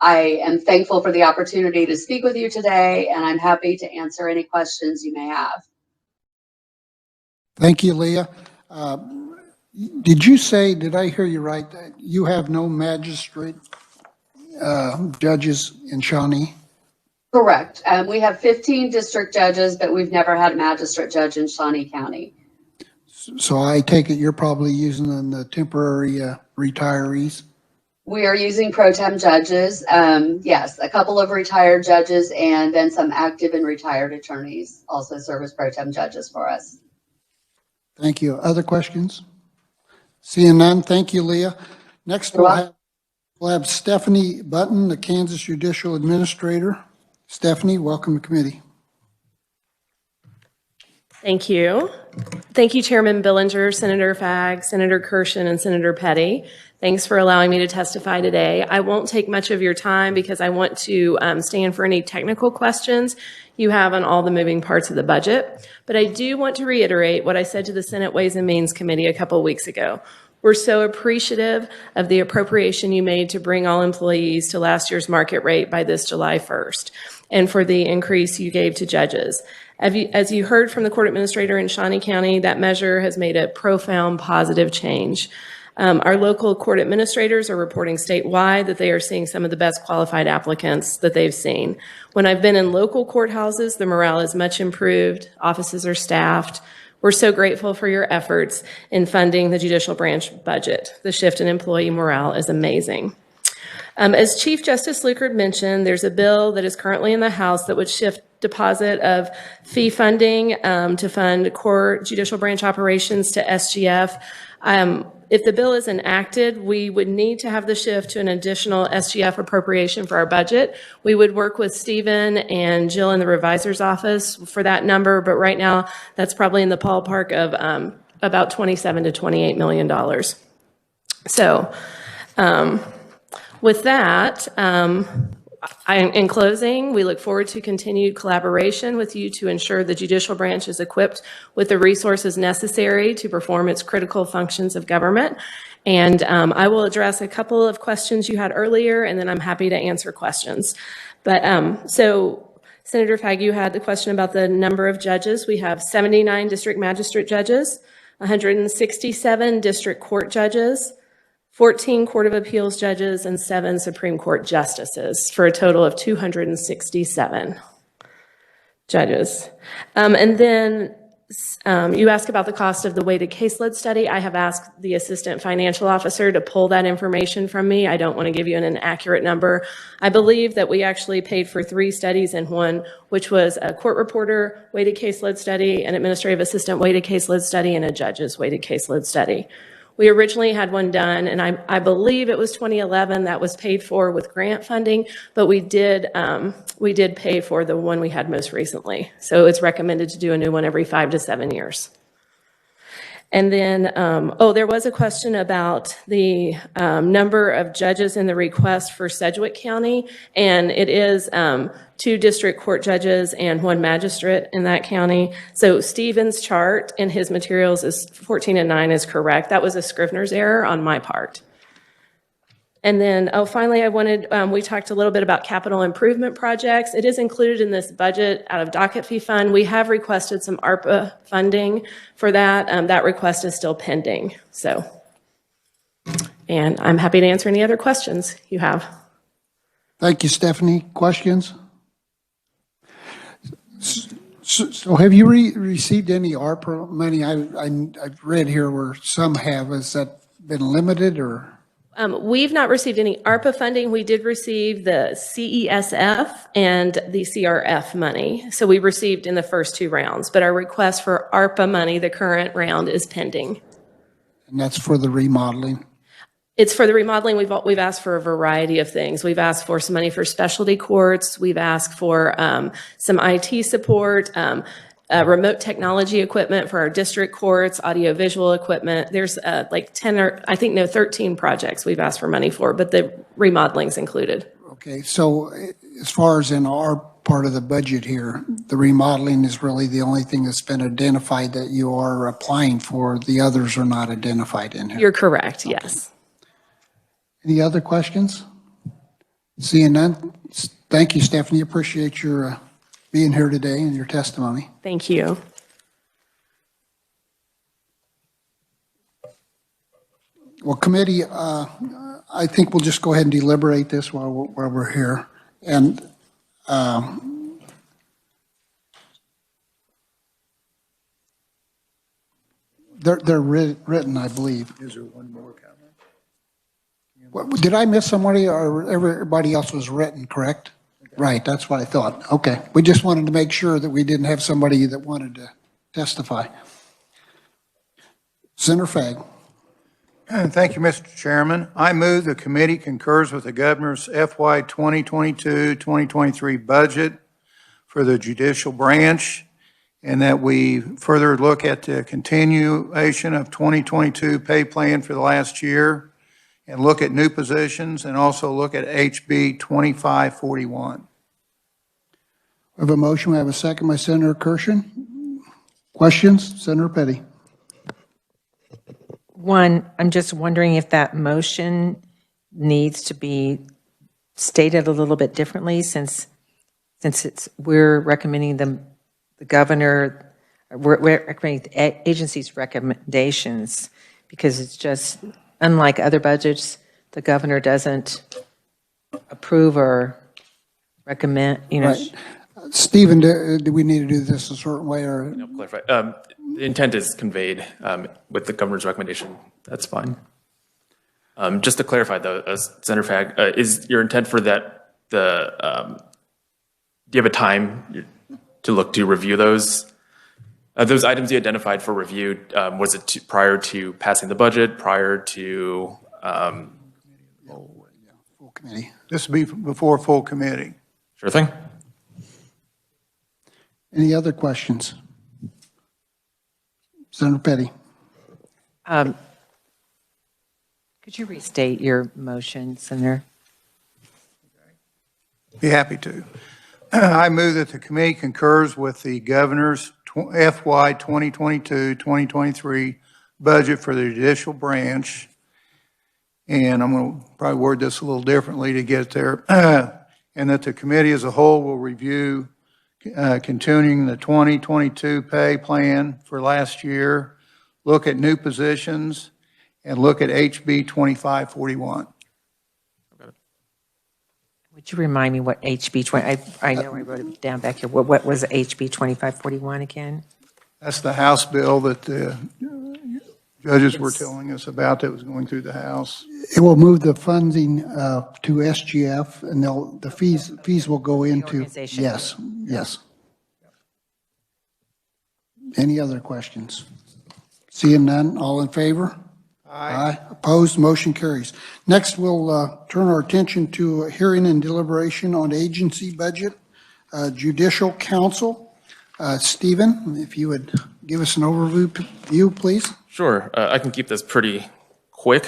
I am thankful for the opportunity to speak with you today, and I'm happy to answer any questions you may have. Thank you, Leah. Did you say, did I hear you right, that you have no magistrate judges in Shawnee? Correct. We have 15 district judges, but we've never had a magistrate judge in Shawnee County. So I take it you're probably using the temporary retirees? We are using pro tem judges. Yes, a couple of retired judges and then some active and retired attorneys also serve as pro tem judges for us. Thank you. Other questions? Seeing none, thank you, Leah. Next, we'll have Stephanie Button, the Kansas Judicial Administrator. Stephanie, welcome to committee. Thank you. Thank you, Chairman Billinger, Senator Fagg, Senator Kirshen, and Senator Petty. Thanks for allowing me to testify today. I won't take much of your time because I want to stand for any technical questions you have on all the moving parts of the budget. But I do want to reiterate what I said to the Senate Ways and Means Committee a couple weeks ago. We're so appreciative of the appropriation you made to bring all employees to last year's market rate by this July 1st, and for the increase you gave to judges. As you heard from the court administrator in Shawnee County, that measure has made a profound positive change. Our local court administrators are reporting statewide that they are seeing some of the best qualified applicants that they've seen. When I've been in local courthouses, the morale is much improved. Offices are staffed. We're so grateful for your efforts in funding the judicial branch budget. The shift in employee morale is amazing. As Chief Justice Luckert mentioned, there's a bill that is currently in the House that would shift deposit of fee funding to fund core judicial branch operations to SGF. If the bill is enacted, we would need to have the shift to an additional SGF appropriation for our budget. We would work with Stephen and Jill in the revisor's office for that number, but right now that's probably in the ballpark of about $27 to $28 million. So with that, in closing, we look forward to continued collaboration with you to ensure the judicial branch is equipped with the resources necessary to perform its critical functions of government. And I will address a couple of questions you had earlier, and then I'm happy to answer questions. But so Senator Fagg, you had the question about the number of judges. We have 79 district magistrate judges, 167 district court judges, 14 Court of Appeals judges, and 7 Supreme Court justices, for a total of 267 judges. And then you asked about the cost of the weighted caseload study. I have asked the assistant financial officer to pull that information from me. I don't want to give you an inaccurate number. I believe that we actually paid for 3 studies in one, which was a court reporter weighted caseload study, an administrative assistant weighted caseload study, and a judge's weighted caseload study. We originally had one done, and I believe it was 2011 that was paid for with grant funding, but we did pay for the one we had most recently. So it's recommended to do a new one every 5 to 7 years. And then, there was a question about the number of judges in the request for Sedgwick County, and it is 2 district court judges and 1 magistrate in that county. So Stephen's chart in his materials is 14 and 9 is correct. That was a Scrivener's error on my part. And then, finally, we talked a little bit about capital improvement projects. It is included in this budget out of Docket fee fund. We have requested some ARPA funding for that. That request is still pending. So, and I'm happy to answer any other questions you have. Thank you, Stephanie. Questions? So have you received any ARPA money? I've read here where some have. Has that been limited or? We've not received any ARPA funding. We did receive the CESF and the CRF money. So we received in the first 2 rounds, but our request for ARPA money, the current round, is pending. And that's for the remodeling? It's for the remodeling. We've asked for a variety of things. We've asked for some money for specialty courts. We've asked for some IT support, remote technology equipment for our district courts, audiovisual equipment. There's like 13 projects we've asked for money for, but the remodeling's included. Okay, so as far as in our part of the budget here, the remodeling is really the only thing that's been identified that you are applying for. The others are not identified in here. You're correct, yes. Any other questions? Seeing none, thank you, Stephanie. Appreciate your being here today and your testimony. Thank you. Well, committee, I think we'll just go ahead and deliberate this while we're here. And they're written, I believe. Is there one more comment? Did I miss somebody, or everybody else was written, correct? Right, that's what I thought. Okay. We just wanted to make sure that we didn't have somebody that wanted to testify. Senator Fagg. Thank you, Mr. Chairman. I move the committee concurs with the governor's FY 2022-2023 budget for the judicial branch, and that we further look at the continuation of 2022 pay plan for the last year, and look at new positions, and also look at HB 2541. We have a motion. We have a second by Senator Kirshen. Questions? Senator Petty. One, I'm just wondering if that motion needs to be stated a little bit differently since we're recommending the governor, we're recommending the agency's recommendations, because it's just, unlike other budgets, the governor doesn't approve or recommend, Right. Stephen, do we need to do this a certain way, or? No, clarify. The intent is conveyed with the governor's recommendation. That's fine. Just to clarify, though, Senator Fagg, is your intent for that do you have a time to look to review those? Those items you identified for review, was it prior to passing the budget, prior to? Full committee. This will be before full committee. Sure thing. Any other questions? Senator Petty. could you restate your motion, Senator? Be happy to. I move that the committee concurs with the governor's FY 2022-2023 budget for the judicial branch. And I'm going to probably word this a little differently to get there. And that the committee as a whole will review continuing the 2022 pay plan for last year, look at new positions, and look at HB 2541. Would you remind me what HB 20, I know I wrote it down back here. What was HB 2541 again? That's the House bill that the judges were telling us about that was going through the House. It will move the funding to SGF, and the fees will go into. Organization. Yes. Any other questions? Seeing none, all in favor? Aye. Opposed, motion carries. Next, we'll turn our attention to a hearing and deliberation on agency budget, Judicial Council. Stephen, if you would give us an overview, please. Sure. I can keep this pretty quick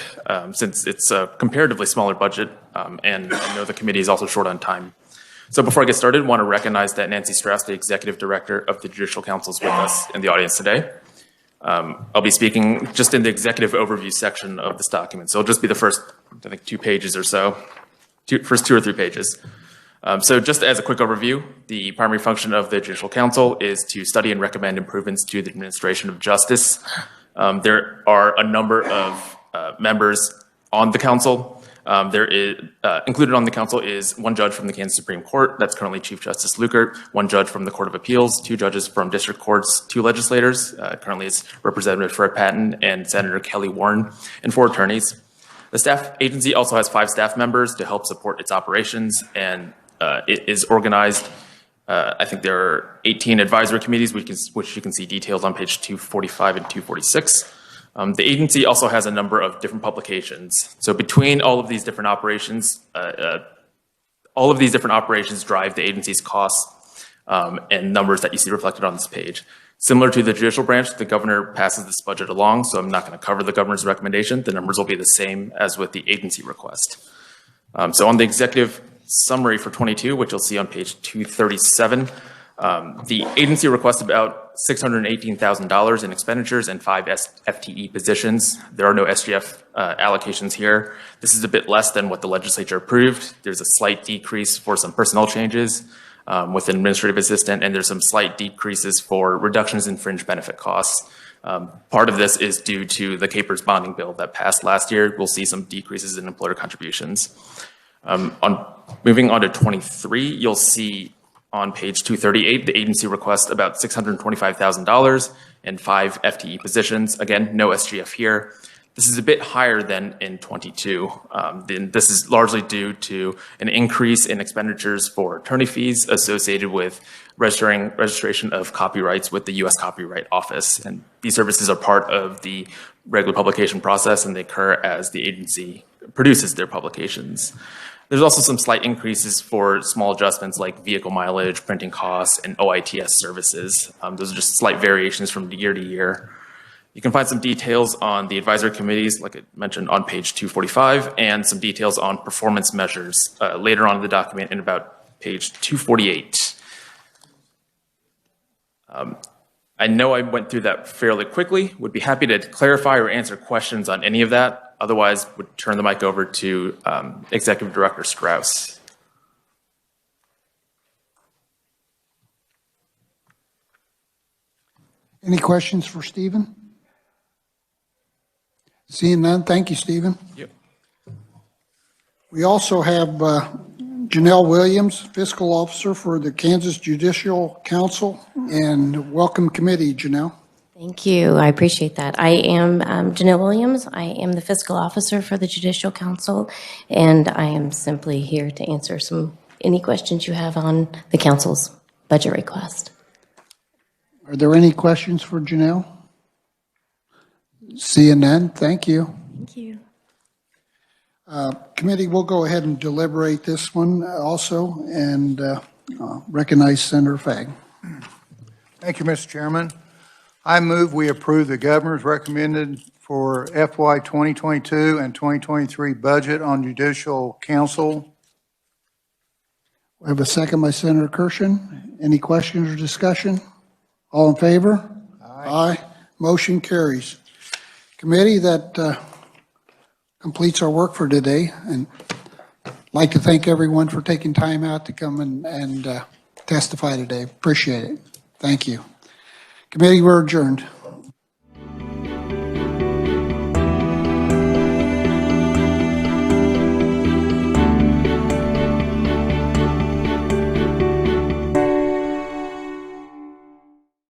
since it's a comparatively smaller budget, and I know the committee is also short on time. So before I get started, I want to recognize that Nancy Strauss, the Executive Director of the Judicial Council, is with us in the audience today. I'll be speaking just in the executive overview section of this document. So it'll just be the first, I think, 2 pages or so, first 2 or 3 pages. So just as a quick overview, the primary function of the Judicial Council is to study and recommend improvements to the administration of justice. There are a number of members on the council. There is included on the council is 1 judge from the Kansas Supreme Court. That's currently Chief Justice Lukert. 1 judge from the Court of Appeals. 2 judges from district courts. 2 legislators. Currently it's Representative Fred Patton and Senator Kelly Warren, and 4 attorneys. The staff agency also has 5 staff members to help support its operations, and it is organized. I think there are 18 advisory committees, which you can see detailed on page 245 and 246. The agency also has a number of different publications. So between all of these different operations, drive the agency's costs and numbers that you see reflected on this page. Similar to the judicial branch, the governor passes this budget along, so I'm not going to cover the governor's recommendation. The numbers will be the same as with the agency request. So on the executive summary for 22, which you'll see on page 237, The agency requests about $618,000 in expenditures and 5 FTE positions. There are no SGF allocations here. This is a bit less than what the legislature approved. There's a slight decrease for some personnel changes with an administrative assistant, and there's some slight decreases for reductions in fringe benefit costs. Part of this is due to the Capers bonding bill that passed last year. We'll see some decreases in employer contributions. Moving on to 23, you'll see on page 238, the agency requests about $625,000 and 5 FTE positions. Again, no SGF here. This is a bit higher than in 22. This is largely due to an increase in expenditures for attorney fees associated with registration of copyrights with the U.S. Copyright Office. And these services are part of the regular publication process, and they occur as the agency produces their publications. There's also some slight increases for small adjustments like vehicle mileage, printing costs, and OITS services. Those are just slight variations from year to year. You can find some details on the advisory committees, like I mentioned, on page 245, and some details on performance measures later on in the document in about page 248. I know I went through that fairly quickly. Would be happy to clarify or answer questions on any of that. Otherwise, would turn the mic over to Executive Director Strauss. Any questions for Stephen? Seeing none, thank you, Stephen. Yep. We also have Janelle Williams, Fiscal Officer for the Kansas Judicial Council, and welcome committee, Janelle. Thank you. I appreciate that. I am Janelle Williams. I am the fiscal officer for the Judicial Council, and I am simply here to answer any questions you have on the council's budget request. Are there any questions for Janelle? Seeing none, thank you. Thank you. Committee, we'll go ahead and deliberate this one also, and recognize Senator Fagg. Thank you, Mr. Chairman. I move we approve the governor's recommended for FY 2022 and 2023 budget on Judicial Council. We have a second by Senator Kirshen. Any questions or discussion? All in favor? Aye. Motion carries. Committee, that completes our work for today, and I'd like to thank everyone for taking time out to come and testify today. Appreciate it. Thank you. Committee, we're adjourned.